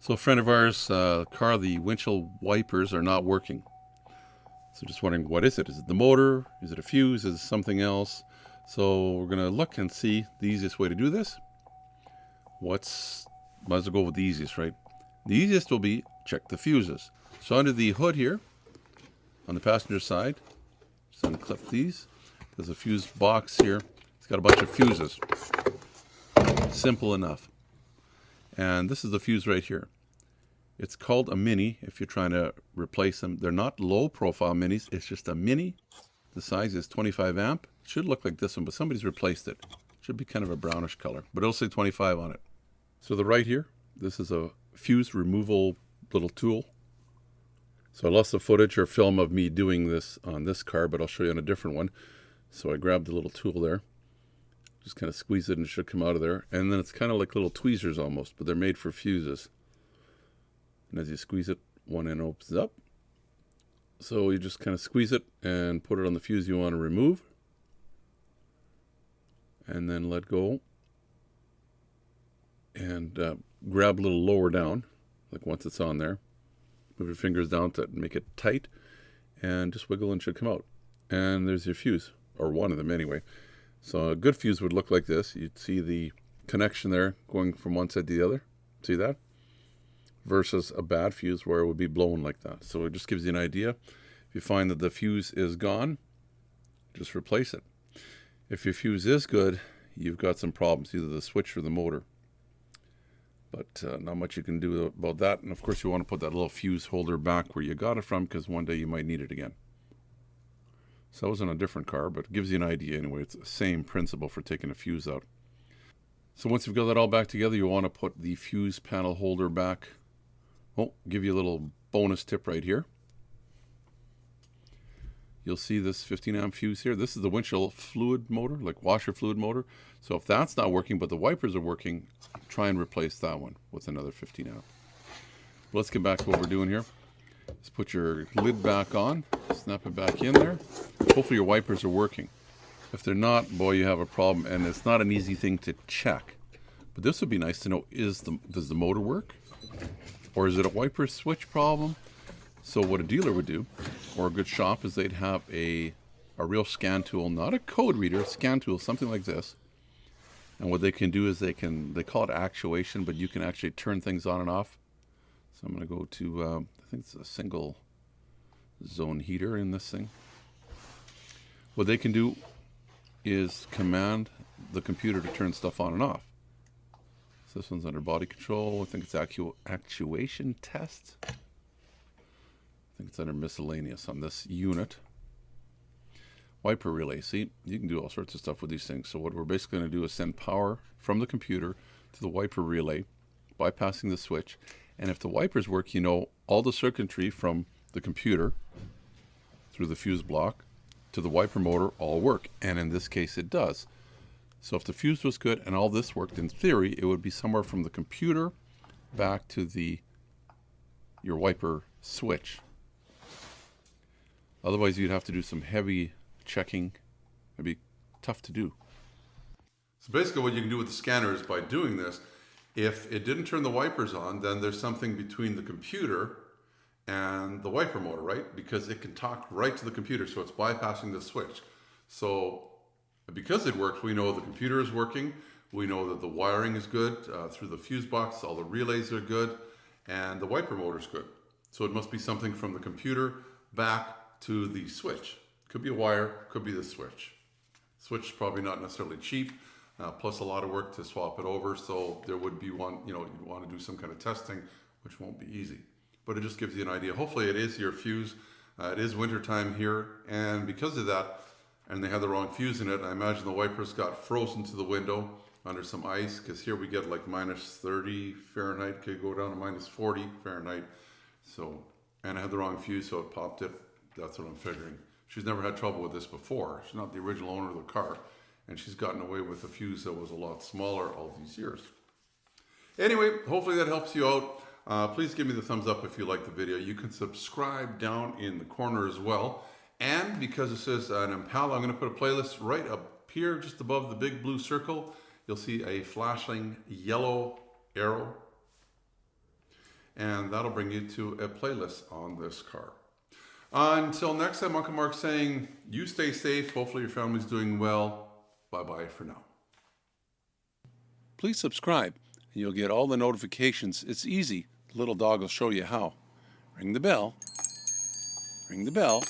So a friend of ours, car, the windshield wipers are not working. So just wondering, what is it? Is it the motor? Is it a fuse? Is it something else? So we're going to look and see the easiest way to do this. Might as well go with the easiest, right? The easiest will be check the fuses. So under the hood here, on the passenger side, just unclip these. There's a fuse box here. It's got a bunch of fuses. Simple enough. And this is the fuse right here. It's called a mini if you're trying to replace them. They're not low profile minis. It's just a mini. The size is 25 amp. It should look like this one, but somebody's replaced it. Should be kind of a brownish color, but it'll say 25 on it. So the right here, this is a fuse removal little tool. So I lost the footage or film of me doing this on this car, but I'll show you on a different one. So I grabbed the little tool there. Just kind of squeeze it and it should come out of there. And then it's kind of like little tweezers almost, but they're made for fuses. And as you squeeze it, one end opens up. So you just kind of squeeze it and put it on the fuse you want to remove. And then let go. And grab a little lower down, like once it's on there. Move your fingers down to make it tight. And just wiggle and it should come out. And there's your fuse, or one of them anyway. So a good fuse would look like this. You'd see the connection there going from one side to the other. See that? Versus a bad fuse where it would be blown like that. So it just gives you an idea. If you find that the fuse is gone, just replace it. If your fuse is good, you've got some problems, either the switch or the motor. But not much you can do about that. And of course you want to put that little fuse holder back where you got it from, because one day you might need it again. So that was on a different car, but it gives you an idea anyway. It's the same principle for taking a fuse out. So once you've got that all back together, you want to put the fuse panel holder back. Oh, give you a little bonus tip right here. You'll see this 15 amp fuse here. This is the windshield fluid motor, like washer fluid motor. So if that's not working, but the wipers are working, try and replace that one with another 15 amp. Let's get back to what we're doing here. Just put your lid back on, snap it back in there. Hopefully your wipers are working. If they're not, boy, you have a problem, and it's not an easy thing to check. But this would be nice to know, does the motor work? Or is it a wiper switch problem? So what a dealer would do, or a good shop, is they'd have a real scan tool, not a code reader, a scan tool, something like this. And what they can do is they call it actuation, but you can actually turn things on and off. So I'm going to go to, I think it's a single zone heater in this thing. What they can do is command the computer to turn stuff on and off. So this one's under body control. I think it's actuation test. I think it's under miscellaneous on this unit. Wiper relay. See, you can do all sorts of stuff with these things. So what we're basically going to do is send power from the computer to the wiper relay, bypassing the switch. And if the wipers work, you know all the circuitry from the computer through the fuse block to the wiper motor all work. And in this case, it does. So if the fuse was good and all this worked, in theory, it would be somewhere from the computer back to your wiper switch. Otherwise, you'd have to do some heavy checking. It'd be tough to do. So basically what you can do with the scanner is, by doing this, if it didn't turn the wipers on, then there's something between the computer and the wiper motor, right? Because it can talk right to the computer, so it's bypassing the switch. So because it works, we know the computer is working. We know that the wiring is good through the fuse box. All the relays are good, and the wiper motor is good. So it must be something from the computer back to the switch. Could be a wire, could be the switch. Switch is probably not necessarily cheap, plus a lot of work to swap it over. So there would be one, you'd want to do some kind of testing, which won't be easy. But it just gives you an idea. Hopefully it is your fuse. It is winter time here, and because of that, and they had the wrong fuse in it, I imagine the wipers got frozen to the window under some ice, because here we get like minus 30 Fahrenheit, could go down to minus 40 Fahrenheit. So, and I had the wrong fuse, so it popped it. That's what I'm figuring. She's never had trouble with this before. She's not the original owner of the car, and she's gotten away with a fuse that was a lot smaller all these years. Anyway, hopefully that helps you out. Please give me the thumbs up if you like the video. You can subscribe down in the corner as well. And because it says an Impala, I'm going to put a playlist right up here, just above the big blue circle. You'll see a flashing yellow arrow. and that'll bring you to a playlist on this car. Until next time, Uncle Mark saying, you stay safe. Hopefully your family's doing well. Bye-bye for now. Please subscribe, and you'll get all the notifications. It's easy. The little dog will show you how. Ring the bell. Ring the bell.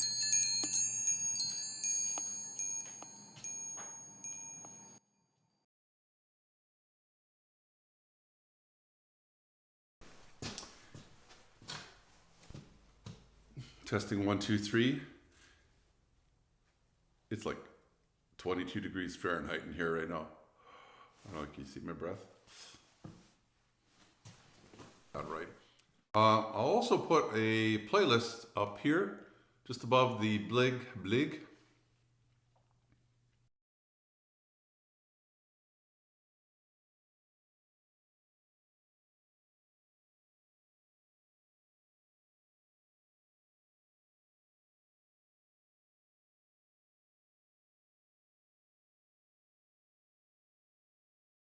Testing 1, 2, 3. It's like 22 degrees Fahrenheit in here right now. I don't know, can you see my breath? Not right. I'll also put a playlist up here, just above the blig.